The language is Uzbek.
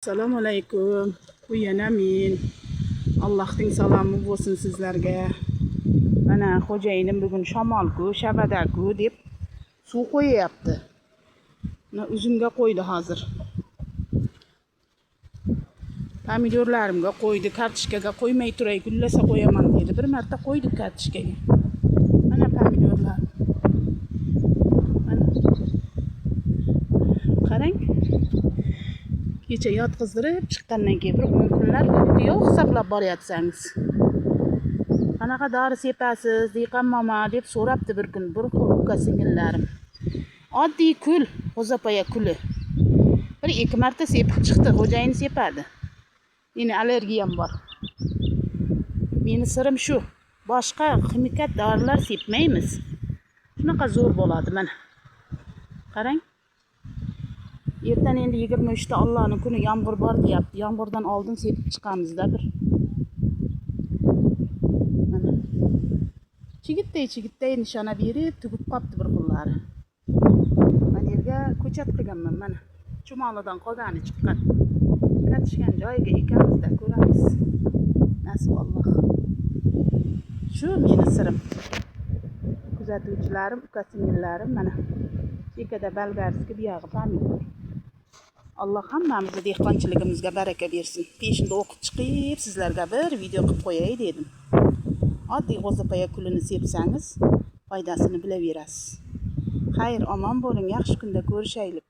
Assalomu alaykum. Bu yana men. Allohning salomi bo'lsin sizlarga. Mana xo'jayinim bugun shamolku, shabadaku deb suv qo'yapti. Mana uzumga qo'ydi hozir. Pomidorlarimga qo'ydi, kartoshkaga qo'ymay turay, gullasa qo'yaman dedi. Bir marta qo'ydi kartoshkaga. Mana pomidorlar. Mana. Qarang. Kecha yotqizdirib chiqqandan keyin bir 10 kunlar o'tdi-yu, hisoblab borayotsangiz. Qanaqa dori sepasiz, deyqan mama deb so'rabdi bir kun bir uka singillarim. Oddiy kul, g'o'zapaya kuli. Bir 2 marta sepib chiqdi, xo'jayin sepadi. Meni allergiyam bor. Meni sirim shu. Boshqa ximikat dorilar sepmaymiz. Shunaqa zo'r bo'ladi mana. Qarang. Ertan endi 23 Allohning kuni yomg'ir bor deyapti. Yomg'irdan oldin sepib chiqamizda bir. Mana. Chigitday nishona berib tugib qopti bir qo'llari. Men yerga ko'chat qilganman mana. Chumolidan qolgani chiqqan. Katishgan joyiga ekamizda ko'ramiz. Nasib Alloh. Shu meni sirim. Kuzatuvchilarim, uka-singillarim mana. Chekada bolgarskiy buyog'i pomidor. Alloh hammamizni dehqonchiligimizga baraka bersin. Peshinda o'qib chiqib, sizlarga bir video qilib qo'yay dedim. Oddiy g'o'zapaya kulini sepsangiz, foydasini bilaverasiz. Xayr, omon bo'ling, yaxshi kunda ko'rishaylik.